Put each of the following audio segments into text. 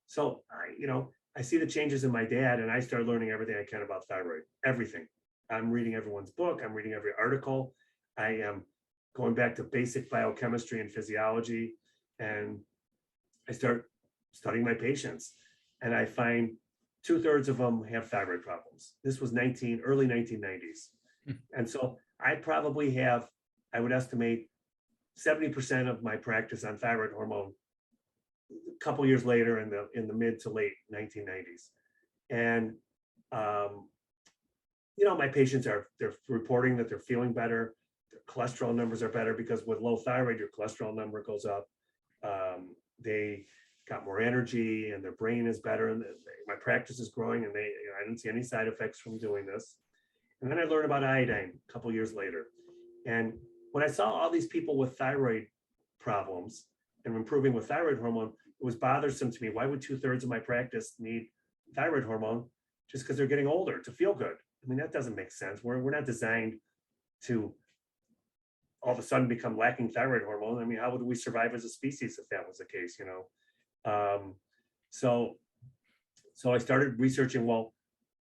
So I see the changes in my dad, and I start learning everything I can about thyroid, everything. I'm reading everyone's book. I'm reading every article. I am going back to basic biochemistry and physiology. And I start studying my patients, and I find 2/3 of them have thyroid problems. This was early 1990s. And so I probably have, I would estimate 70% of my practice on thyroid hormone a couple years later in the mid to late 1990s. And my patients they're reporting that they're feeling better. Their cholesterol numbers are better, because with low thyroid, your cholesterol number goes up. They got more energy, and their brain is better, and my practice is growing, and I didn't see any side effects from doing this. And then I learned about iodine a couple years later. And when I saw all these people with thyroid problems and improving with thyroid hormone, it was bothersome to me. Why would 2/3 of my practice need thyroid hormone just because they're getting older to feel good? I mean, that doesn't make sense. We're not designed to all of a sudden become lacking thyroid hormone. I mean, how would we survive as a species if that was the case, So I started researching, well,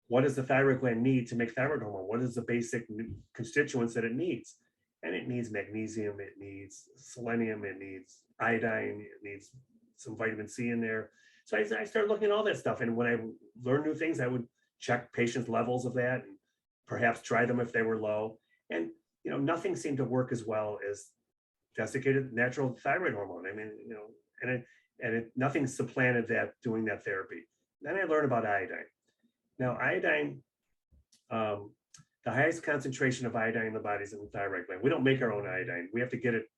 what does the thyroid gland need to make thyroid hormone? What is the basic constituents that it needs? And it needs magnesium, it needs selenium, it needs iodine, it needs some vitamin C in there. So I started looking at all that stuff. And when I learned new things, I would check patients' levels of that and perhaps try them if they were low. And, nothing seemed to work as well as desiccated natural thyroid hormone. I mean, nothing supplanted that doing that therapy. Then I learned about iodine. Now, iodine, the highest concentration of iodine in the body is in the thyroid gland. We don't make our own iodine. We have to get it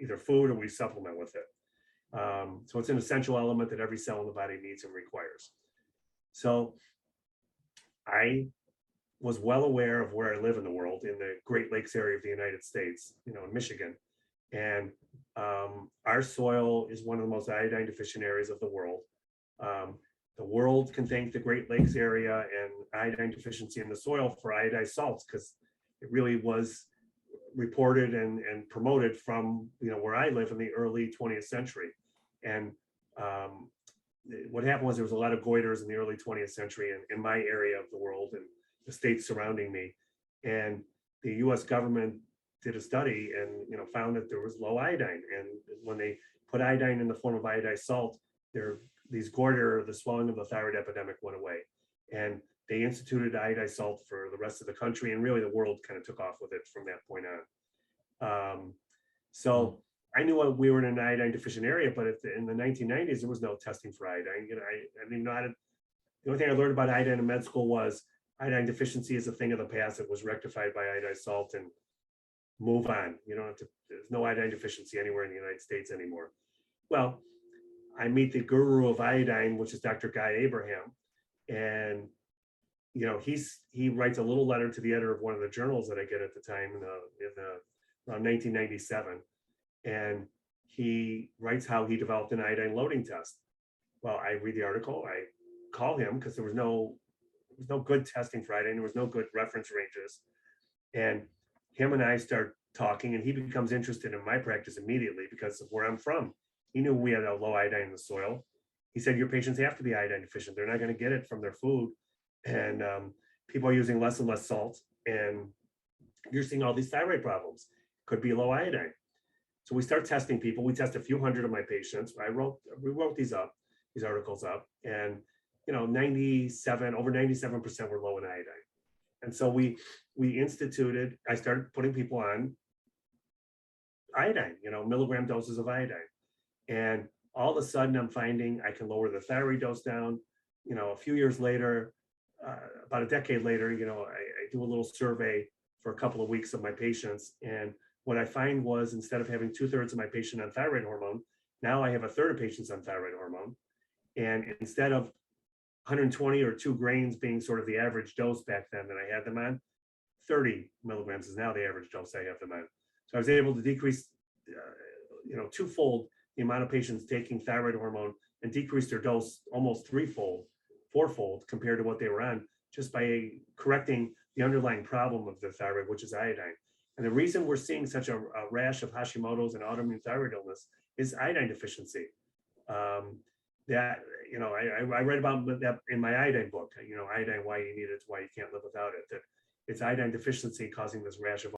either food or we supplement with it. So it's an essential element that every cell in the body needs and requires. So I was well aware of where I live in the world, in the Great Lakes area of the United States, in Michigan. And our soil is one of the most iodine deficient areas of the world. The world can thank the Great Lakes area and iodine deficiency in the soil for iodized salts, because it really was reported and promoted from where I live in the early 20th century. And what happened was there was a lot of goiters in the early 20th century in my area of the world and the states surrounding me. And the US government did a study and found that there was low iodine. And when they put iodine in the form of iodized salt, the swelling of the thyroid epidemic went away. And they instituted iodized salt for the rest of the country, and really the world kind of took off with it from that point on. So I knew we were in an iodine deficient area, but in the 1990s, there was no testing for iodine. I didn't even know the only thing I learned about iodine in med school was iodine deficiency is a thing of the past. It was rectified by iodized salt and move on. There's no iodine deficiency anywhere in the United States anymore. Well, I meet the guru of iodine, which is Dr. Guy Abraham. And, he writes a little letter to the editor of one of the journals that I get at the time around 1997. And he writes how he developed an iodine loading test. Well, I read the article, I call him because there was no good testing for iodine. There was no good reference ranges. And him and I start talking, and he becomes interested in my practice immediately because of where I'm from. He knew we had a low iodine in the soil. He said, your patients have to be iodine deficient. They're not going to get it from their food. And people are using less and less salt. And you're seeing all these thyroid problems. Could be low iodine. So we start testing people. We test a few hundred of my patients. We wrote these articles up. And, over 97% were low in iodine. And so I started putting people on iodine, milligram doses of iodine. And all of a sudden I'm finding I can lower the thyroid dose down. A few years later, about a decade later, I do a little survey for a couple of weeks of my patients. And what I find was, instead of having 2/3 of my patient on thyroid hormone, now I have 1/3 of patients on thyroid hormone. And instead of 120 or 2 grains being sort of the average dose back then that I had them on, 30 milligrams is now the average dose I have them on. So I was able to decrease, twofold the amount of patients taking thyroid hormone and decrease their dose almost fourfold compared to what they were on, just by correcting the underlying problem of the thyroid, which is iodine. And the reason we're seeing such a rash of Hashimoto's and autoimmune thyroid illness is iodine deficiency. That, I read about that in my iodine book, iodine, why you need it, why you can't live without it, that it's iodine deficiency causing this rash of